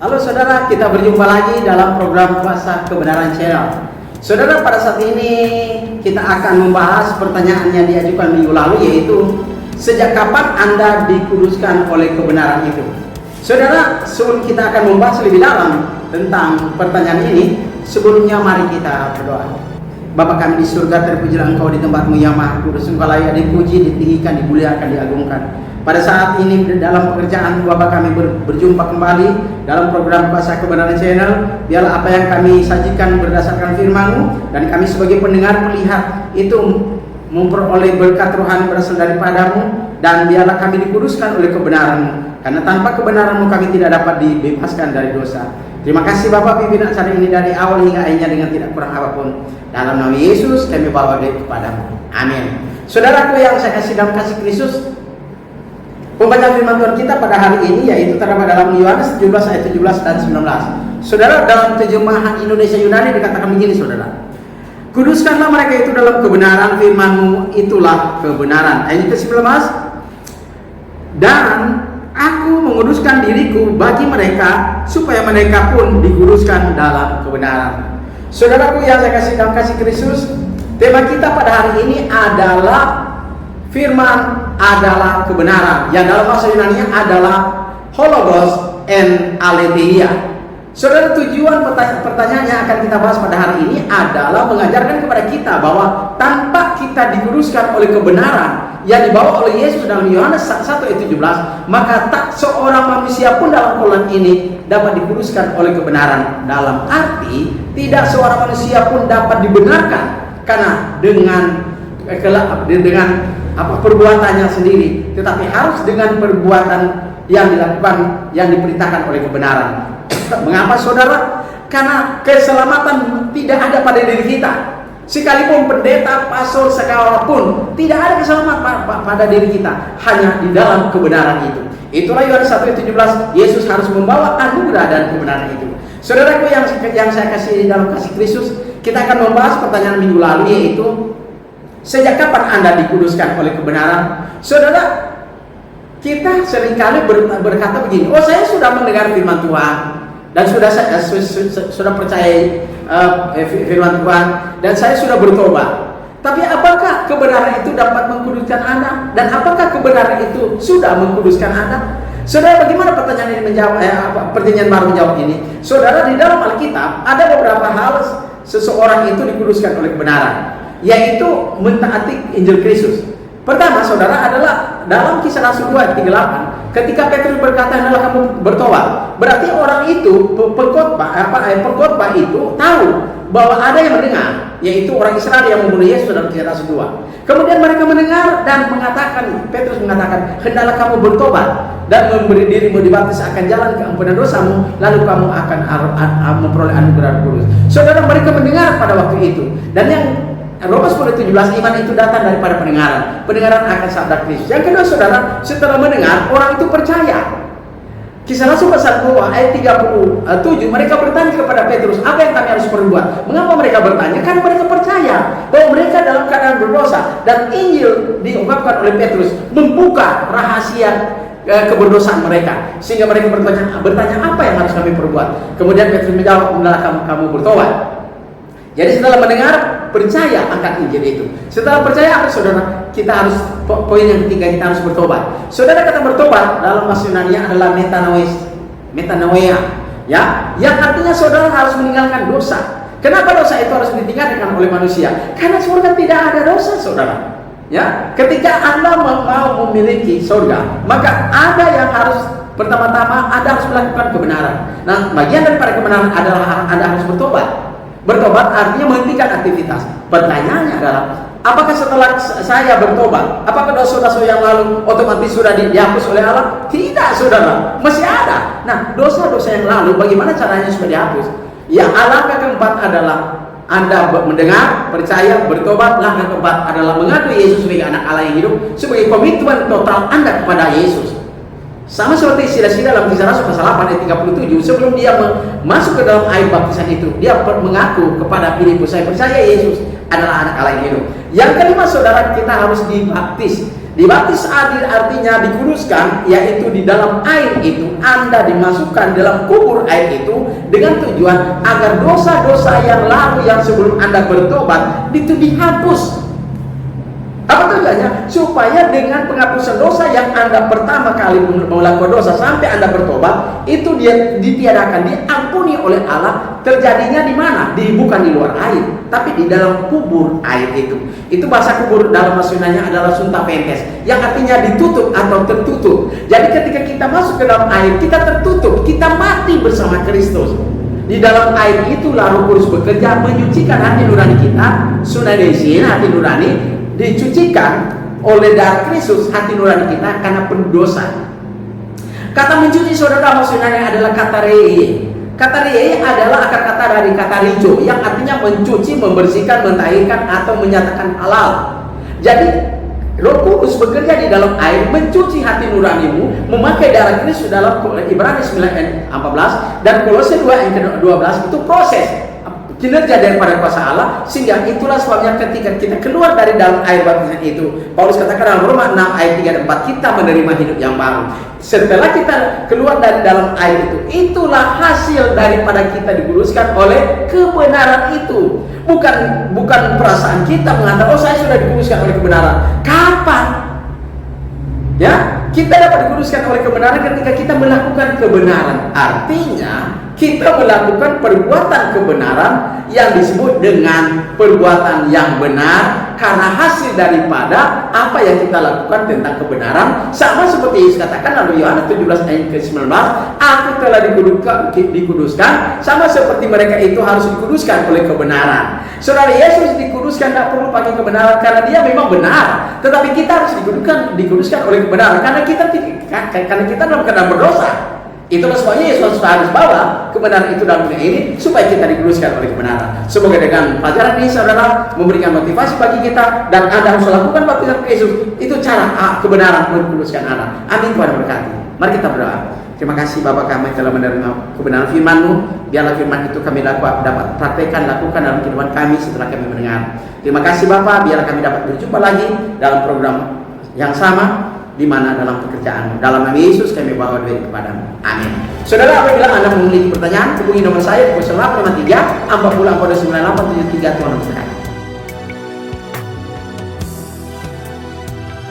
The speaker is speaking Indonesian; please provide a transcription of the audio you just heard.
Halo saudara, kita berjumpa lagi dalam program Kuasa Kebenaran Channel. Saudara, pada saat ini kita akan membahas pertanyaan yang diajukan minggu lalu, yaitu sejak kapan Anda dikuduskan oleh kebenaran itu? Saudara, sebelum kita akan membahas lebih dalam tentang pertanyaan ini, sebelumnya mari kita berdoa. Bapa kami di surga, terpujilah Engkau di tempatmu yang maha kudus. Engkau layak dipuji, ditinggikan, dimuliakan, diagungkan. Pada saat ini dalam pekerjaan Bapak kami berjumpa kembali dalam program Kuasa Kebenaran Channel. Biarlah apa yang kami sajikan berdasarkan firman-Mu, dan kami sebagai pendengar melihat itu memperoleh berkat rohani berasal daripadamu, dan biarlah kami dikuduskan oleh kebenaran-Mu, karena tanpa kebenaran-Mu kami tidak dapat dibebaskan dari dosa. Terima kasih Bapak, pimpin acara ini dari awal hingga akhirnya dengan tidak kurang apapun. Dalam nama Yesus kami bawa dia kepadamu. Amin. Saudaraku yang saya kasih dalam kasih Kristus, pembacaan firman Tuhan kita pada hari ini yaitu terdapat dalam Yohanes 17 ayat 17 dan 19. Saudara, dalam terjemahan Indonesia Yunani dikatakan begini, saudara. Kuduskanlah mereka itu dalam kebenaran, firman-Mu itulah kebenaran. Ayat ke-19. Dan aku menguduskan diriku bagi mereka, supaya mereka pun dikuduskan dalam kebenaran. Saudaraku yang saya kasih dalam kasih Kristus, tema kita pada hari ini adalah firman adalah kebenaran, yang dalam bahasa Yunani adalah hologos and aletheia. Saudara, tujuan pertanyaan yang akan kita bahas pada hari ini adalah mengajarkan kepada kita bahwa tanpa kita dikuduskan oleh kebenaran yang dibawa oleh Yesus dalam Yohanes 1 ayat 17, maka tak seorang manusia pun dalam kolom ini dapat dikuduskan oleh kebenaran. Dalam arti, tidak seorang manusia pun dapat dibenarkan karena dengan perbuatannya sendiri, tetapi harus dengan perbuatan yang dilakukan, yang diperintahkan oleh kebenaran. Mengapa saudara? Karena keselamatan tidak ada pada diri kita. Sekalipun pendeta, pastor, sekalipun, tidak ada keselamatan pada diri kita, hanya di dalam kebenaran itu. Itulah Yohanes 1 ayat 17, Yesus harus membawa anugerah dan kebenaran itu. Saudaraku yang saya kasih dalam kasih Kristus, kita akan membahas pertanyaan minggu lalu, yaitu sejak kapan Anda dikuduskan oleh kebenaran? Saudara, kita seringkali berkata begini, oh saya sudah mendengar firman Tuhan, dan sudah percaya firman Tuhan, dan saya sudah bertobat. Tapi apakah kebenaran itu dapat mengkuduskan Anda? Dan apakah kebenaran itu sudah mengkuduskan Anda? Saudara, bagaimana pertanyaan ini menjawab? Pertanyaan baru menjawab ini. Saudara, di dalam Alkitab ada beberapa hal seseorang itu dikuduskan oleh kebenaran, yaitu mentaati Injil Kristus. Pertama, saudara, adalah dalam Kisah Rasul 2 ayat 38, ketika Petrus berkata, "Hendaklah kamu bertobat." Berarti orang itu, pengkhotbah itu tahu bahwa ada yang mendengar, yaitu orang Israel yang membunuh Yesus dalam Kisah Rasul 2. Kemudian mereka mendengar dan mengatakan, Petrus mengatakan, "Hendaklah kamu bertobat dan memberi dirimu dibaptis akan jalan keampunan dosamu, lalu kamu akan memperoleh anugerah kudus." Saudara, mereka mendengar pada waktu itu, dan yang Roma 10:17, iman itu datang daripada pendengaran, pendengaran akan sabda Kristus. Yang kedua, saudara, setelah mendengar, orang itu percaya. Kisah Rasul pasal 2 ayat 37, mereka bertanya kepada Petrus, apa yang kami harus perbuat? Mengapa mereka bertanya? Karena mereka percaya bahwa mereka dalam keadaan berdosa, dan Injil diungkapkan oleh Petrus membuka rahasia keberdosaan mereka, sehingga mereka bertanya apa yang harus kami perbuat. Kemudian Petrus menjawab, hendaklah kamu bertobat. Jadi setelah mendengar, percaya angkat Injil itu. Setelah percaya apa, saudara? Kita harus, poin yang ketiga, kita harus bertobat. Saudara, kata bertobat dalam bahasa Yunani adalah metanoia, ya, yang artinya saudara harus meninggalkan dosa. Kenapa dosa itu harus ditinggalkan oleh manusia? Karena surga tidak ada dosa, saudara. Ya, ketika Anda mau memiliki surga, maka ada yang harus, pertama-tama Anda harus melakukan kebenaran. Nah, bagian daripada kebenaran adalah Anda harus bertobat. Bertobat artinya menghentikan aktivitas. Pertanyaannya adalah, apakah setelah saya bertobat, apakah dosa-dosa yang lalu otomatis sudah dihapus oleh Allah? Tidak, saudara, masih ada. Nah, dosa-dosa yang lalu bagaimana caranya supaya dihapus? Ya, langkah keempat adalah Anda mendengar, percaya, bertobat. Langkah keempat adalah mengakui Yesus sebagai anak Allah yang hidup, sebagai komitmen total Anda kepada Yesus. Sama seperti sila-sila dalam Kisah Rasul pasal 8 ayat 37, sebelum dia masuk ke dalam air baptisan itu, dia mengaku kepada Filipus, saya percaya Yesus adalah anak Allah yang hidup. Yang kelima, saudara, kita harus dibaptis. Dibaptis adil artinya dikuduskan, yaitu di dalam air itu Anda dimasukkan dalam kubur air itu dengan tujuan agar dosa-dosa yang lalu yang sebelum Anda bertobat itu dihapus. Apa tujuannya? Supaya dengan penghapusan dosa yang Anda pertama kali melakukan dosa sampai Anda bertobat, itu dia ditiadakan, diampuni oleh Allah. Terjadinya di mana? Bukan di luar air, tapi di dalam kubur air itu. Itu bahasa kubur dalam maksudnya adalah sunta pentes, yang artinya ditutup atau tertutup. Jadi ketika kita masuk ke dalam air, kita tertutup, kita mati bersama Kristus. Di dalam air itulah Roh Kudus bekerja menyucikan hati nurani kita, sunadesin hati nurani, dicucikan oleh darah Kristus hati nurani kita karena pendosa. Kata mencuci saudara maksudnya adalah kata rei. Kata rei adalah akar kata dari kata rijo yang artinya mencuci, membersihkan, mentahirkan atau menyatakan halal. Jadi Roh Kudus bekerja di dalam air mencuci hati nuranimu memakai darah Kristus dalam Ibrani 9 ayat 14 dan Kolose 2 ayat 12. Itu proses kinerja daripada kuasa Allah, sehingga itulah sebabnya ketika kita keluar dari dalam air baptisan itu, Paulus katakan dalam Roma 6 ayat 3 dan 4, kita menerima hidup yang baru. Setelah kita keluar dari dalam air itu, itulah hasil daripada kita dikuduskan oleh kebenaran itu. Bukan perasaan kita mengatakan, oh saya sudah dikuduskan oleh kebenaran. Kapan? Ya, kita dapat dikuduskan oleh kebenaran ketika kita melakukan kebenaran. Artinya kita melakukan perbuatan kebenaran yang disebut dengan perbuatan yang benar karena hasil daripada apa yang kita lakukan tentang kebenaran. Sama seperti Yesus katakan dalam Yohanes 17 ayat ke-19, aku telah dikuduskan sama seperti mereka itu harus dikuduskan oleh kebenaran. Saudara, Yesus dikuduskan tidak perlu pakai kebenaran karena dia memang benar, tetapi kita harus dikuduskan oleh kebenaran karena kita dalam keadaan berdosa. Itulah sebabnya Yesus harus bawa kebenaran itu dalam dunia ini supaya kita dikuduskan oleh kebenaran. Semoga dengan pelajaran ini saudara memberikan motivasi bagi kita dan Anda harus lakukan baptisan Yesus. Itu cara kebenaran mengkuduskan Anda. Amin. Tuhan berkati. Mari kita berdoa. Terima kasih Bapa kami telah menerima kebenaran firman-Mu. Biarlah firman itu kami dapat praktekkan, lakukan dalam kehidupan kami setelah kami mendengar. Terima kasih Bapa. Biarlah kami dapat berjumpa lagi dalam program yang sama, di mana dalam pekerjaan. Dalam nama Yesus kami bawa diri kepadamu. Amin. Saudara, apabila Anda memiliki pertanyaan, hubungi nomor saya 0853 40 49 873. Tuhan memberkati.